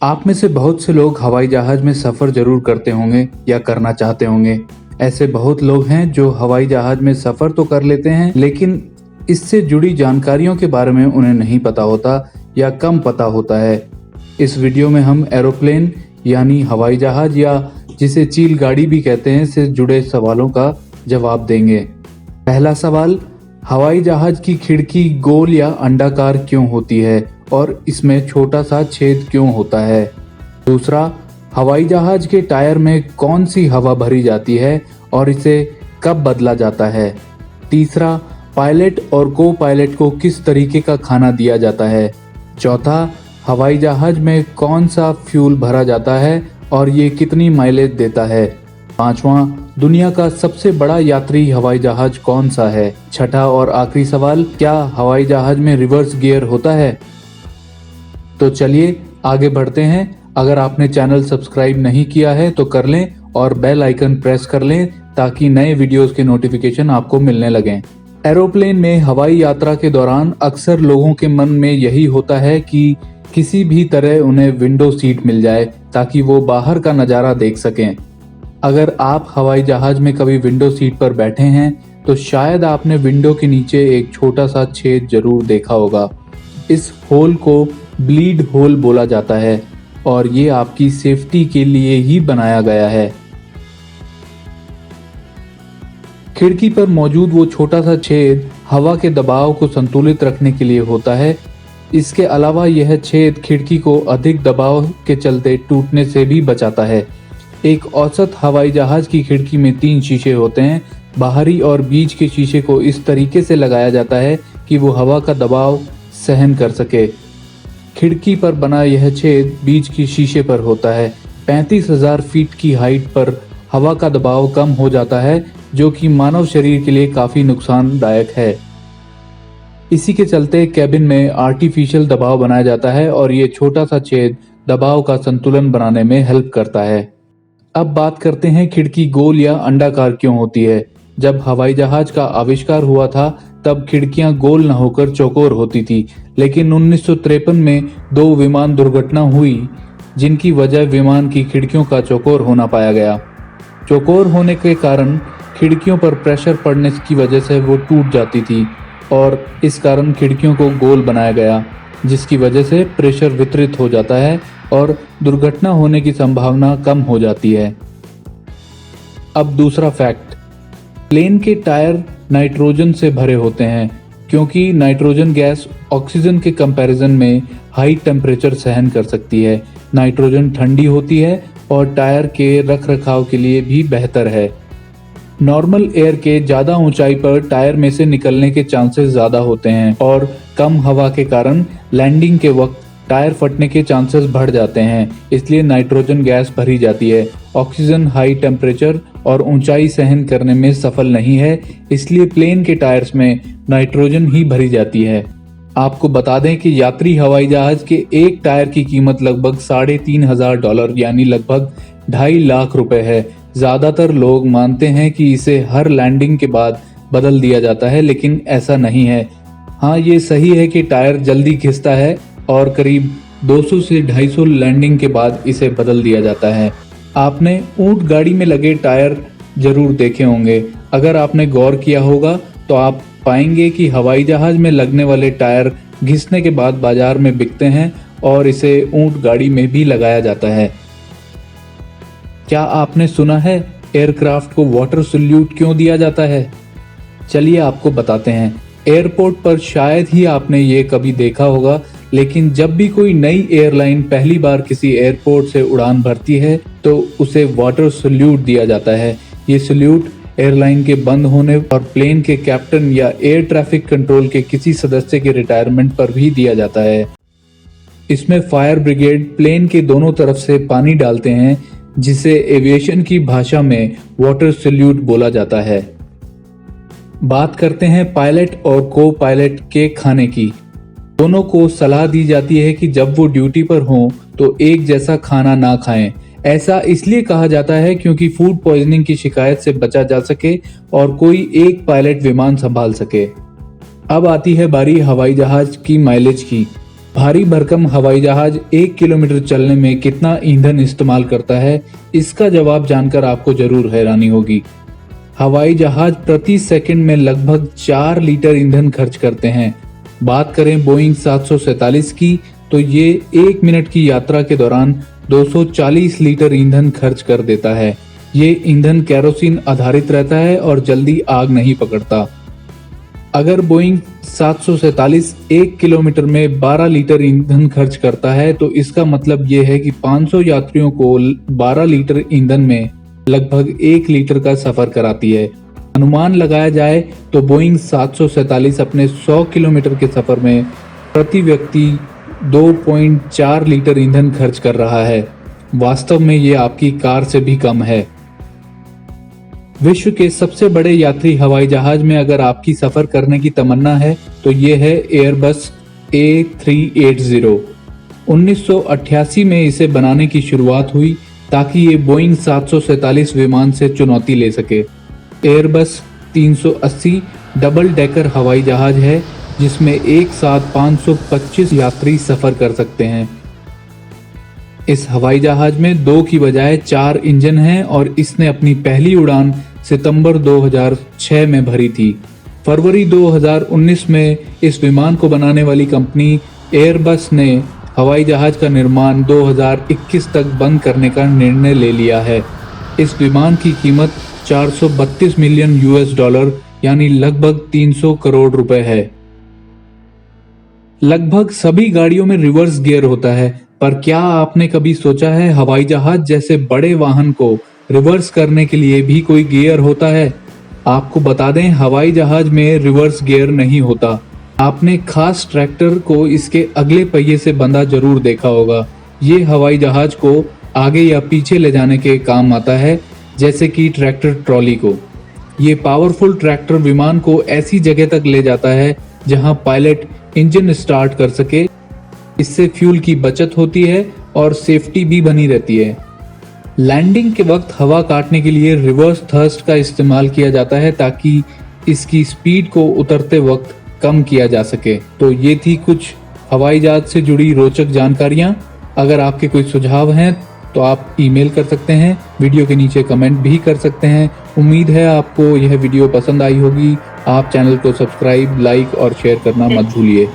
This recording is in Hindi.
आप में से बहुत से लोग हवाई जहाज में सफर जरूर करते होंगे या करना चाहते होंगे। ऐसे बहुत लोग हैं जो हवाई जहाज में सफर तो कर लेते हैं, लेकिन इससे जुड़ी जानकारियों के बारे में उन्हें नहीं पता होता या कम पता होता है। इस वीडियो में हम एरोप्लेन यानी हवाई जहाज या जिसे चील गाड़ी भी कहते हैं से जुड़े सवालों का जवाब देंगे। पहला सवाल, हवाई जहाज की खिड़की गोल या अंडाकार क्यों होती है और इसमें छोटा सा छेद क्यों होता है? दूसरा, हवाई जहाज के टायर में कौन सी हवा भरी जाती है और इसे कब बदला जाता है? तीसरा, पायलट और को पायलट को किस तरीके का खाना दिया जाता है? चौथा, हवाई जहाज में कौन सा फ्यूल भरा जाता है और ये कितनी माइलेज देता है? पांचवा, दुनिया का सबसे बड़ा यात्री हवाई जहाज कौन सा है? छठा और आखिरी सवाल, क्या हवाई जहाज में रिवर्स गियर होता है? तो चलिए आगे बढ़ते हैं। अगर आपने चैनल सब्सक्राइब नहीं किया है तो कर लें और बेल आइकन प्रेस कर लें ताकि नए वीडियोस के नोटिफिकेशन आपको मिलने लगें। एरोप्लेन में हवाई यात्रा के दौरान अक्सर लोगों के मन में यही होता है कि किसी भी तरह उन्हें विंडो सीट मिल जाए ताकि वो बाहर का नज़ारा देख सकें। अगर आप हवाई जहाज में कभी विंडो सीट पर बैठे हैं तो शायद आपने विंडो के नीचे एक छोटा सा छेद जरूर देखा होगा। इस होल को ब्लीड होल बोला जाता है और ये आपकी सेफ्टी के लिए ही बनाया गया है। खिड़की पर मौजूद वो छोटा सा छेद हवा के दबाव को संतुलित रखने के लिए होता है। इसके अलावा यह छेद खिड़की को अधिक दबाव के चलते टूटने से भी बचाता है। एक औसत हवाई जहाज की खिड़की में 3 शीशे होते हैं। बाहरी और बीच के शीशे को इस तरीके से लगाया जाता है कि वो हवा का दबाव सहन कर सके। खिड़की पर बना यह छेद बीच की शीशे पर होता है। 35,000 फीट की हाइट पर हवा का दबाव कम हो जाता है, जो कि मानव शरीर के लिए काफी नुकसानदायक है। इसी के चलते कैबिन में आर्टिफिशियल दबाव बनाया जाता है और ये छोटा सा छेद दबाव का संतुलन बनाने में हेल्प करता है। अब बात करते हैं खिड़की गोल या अंडाकार क्यों होती है। जब हवाई जहाज का आविष्कार हुआ था तब खिड़कियां गोल न होकर चौकोर होती थी, लेकिन 1953 में 2 विमान दुर्घटना हुई जिनकी वजह विमान की खिड़कियों का चौकोर होना पाया गया। चौकोर होने के कारण खिड़कियों पर प्रेशर पड़ने की वजह से वो टूट जाती थी और इस कारण खिड़कियों को गोल बनाया गया, जिसकी वजह से प्रेशर वितरित हो जाता है और दुर्घटना होने की संभावना कम हो जाती है। अब दूसरा फैक्ट, प्लेन के टायर नाइट्रोजन से भरे होते हैं क्योंकि नाइट्रोजन गैस ऑक्सीजन के कंपैरिजन में हाई टेम्परेचर सहन कर सकती है। नाइट्रोजन ठंडी होती है और टायर के रखरखाव के लिए भी बेहतर है। नॉर्मल एयर के ज़्यादा ऊंचाई पर टायर में से निकलने के चांसेस ज़्यादा होते हैं और कम हवा के कारण लैंडिंग के वक्त टायर फटने के चांसेस बढ़ जाते हैं, इसलिए नाइट्रोजन गैस भरी जाती है। ऑक्सीजन हाई टेम्परेचर और ऊंचाई सहन करने में सफल नहीं है, इसलिए प्लेन के टायर्स में नाइट्रोजन ही भरी जाती है। आपको बता दें कि यात्री हवाई जहाज के एक टायर की कीमत लगभग $3,500 यानी लगभग 2.5 लाख रुपए है। ज्यादातर लोग मानते हैं कि इसे हर लैंडिंग के बाद बदल दिया जाता है, लेकिन ऐसा नहीं है। हाँ, ये सही है कि टायर जल्दी घिसता है और करीब 200 से 250 लैंडिंग के बाद इसे बदल दिया जाता है। आपने ऊंट गाड़ी में लगे टायर जरूर देखे होंगे। अगर आपने गौर किया होगा तो आप पाएंगे कि हवाई जहाज में लगने वाले टायर घिसने के बाद बाजार में बिकते हैं और इसे ऊंट गाड़ी में भी लगाया जाता है। क्या आपने सुना है एयरक्राफ्ट को वाटर सल्यूट क्यों दिया जाता है? चलिए आपको बताते हैं। एयरपोर्ट पर शायद ही आपने ये कभी देखा होगा, लेकिन जब भी कोई नई एयरलाइन पहली बार किसी एयरपोर्ट से उड़ान भरती है तो उसे वाटर सल्यूट दिया जाता है। ये सल्यूट एयरलाइन के बंद होने और प्लेन के कैप्टन या एयर ट्रैफिक कंट्रोल के किसी सदस्य के रिटायरमेंट पर भी दिया जाता है। इसमें फायर ब्रिगेड प्लेन के दोनों तरफ से पानी डालते हैं, जिसे एविएशन की भाषा में वाटर सल्यूट बोला जाता है। बात करते हैं पायलट और को पायलट के खाने की। दोनों को सलाह दी जाती है कि जब वो ड्यूटी पर हों तो एक जैसा खाना ना खाएं। ऐसा इसलिए कहा जाता है क्योंकि फूड पॉइजनिंग की शिकायत से बचा जा सके और कोई एक पायलट विमान संभाल सके। अब आती है बारी हवाई जहाज की माइलेज की। भारी भरकम हवाई जहाज 1 किलोमीटर चलने में कितना ईंधन इस्तेमाल करता है, इसका जवाब जानकर आपको जरूर हैरानी होगी। हवाई जहाज प्रति सेकंड में लगभग 4 लीटर ईंधन खर्च करते हैं। बात करें बोइंग 747 की, तो ये 1 मिनट की यात्रा के दौरान 240 लीटर ईंधन खर्च कर देता है। ये ईंधन केरोसिन आधारित रहता है और जल्दी आग नहीं पकड़ता। अगर बोइंग 747 1 किलोमीटर में 12 लीटर ईंधन खर्च करता है, तो इसका मतलब ये है कि 500 यात्रियों को 12 लीटर ईंधन में लगभग 1 लीटर का सफर कराती है। अनुमान लगाया जाए तो बोइंग 747 अपने 100 किलोमीटर के सफर में प्रति व्यक्ति 2.4 लीटर ईंधन खर्च कर रहा है। वास्तव में ये आपकी कार से भी कम है। विश्व के सबसे बड़े यात्री हवाई जहाज में अगर आपकी सफर करने की तमन्ना है तो ये है एयरबस A380। 1988 में इसे बनाने की शुरुआत हुई ताकि ये बोइंग 747 विमान से चुनौती ले सके। एयरबस 380 डबल डेकर हवाई जहाज है जिसमें एक साथ 525 यात्री सफर कर सकते हैं। इस हवाई जहाज में 2 की बजाय 4 इंजन हैं और इसने अपनी पहली उड़ान सितंबर 2006 में भरी थी। फरवरी 2019 में इस विमान को बनाने वाली कंपनी एयरबस ने हवाई जहाज का निर्माण 2021 तक बंद करने का निर्णय ले लिया है। इस विमान की कीमत 432 मिलियन US डॉलर यानी लगभग 300 करोड़ रुपए है। लगभग सभी गाड़ियों में रिवर्स गियर होता है, पर क्या आपने कभी सोचा है हवाई जहाज जैसे बड़े वाहन को रिवर्स करने के लिए भी कोई गियर होता है? आपको बता दें, हवाई जहाज में रिवर्स गियर नहीं होता। आपने खास ट्रैक्टर को इसके अगले पहिए से बंधा जरूर देखा होगा। ये हवाई जहाज को आगे या पीछे ले जाने के काम आता है, जैसे कि ट्रैक्टर ट्रॉली को। ये पावरफुल ट्रैक्टर विमान को ऐसी जगह तक ले जाता है जहां पायलट इंजन स्टार्ट कर सके। इससे फ्यूल की बचत होती है और सेफ्टी भी बनी रहती है। लैंडिंग के वक्त हवा काटने के लिए रिवर्स थ्रस्ट का इस्तेमाल किया जाता है ताकि इसकी स्पीड को उतरते वक्त कम किया जा सके। तो ये थी कुछ हवाई जहाज से जुड़ी रोचक जानकारियां। अगर आपके कोई सुझाव हैं तो आप ईमेल कर सकते हैं, वीडियो के नीचे कमेंट भी कर सकते हैं। उम्मीद है आपको यह वीडियो पसंद आई होगी। आप चैनल को सब्सक्राइब, लाइक और शेयर करना मत भूलिए।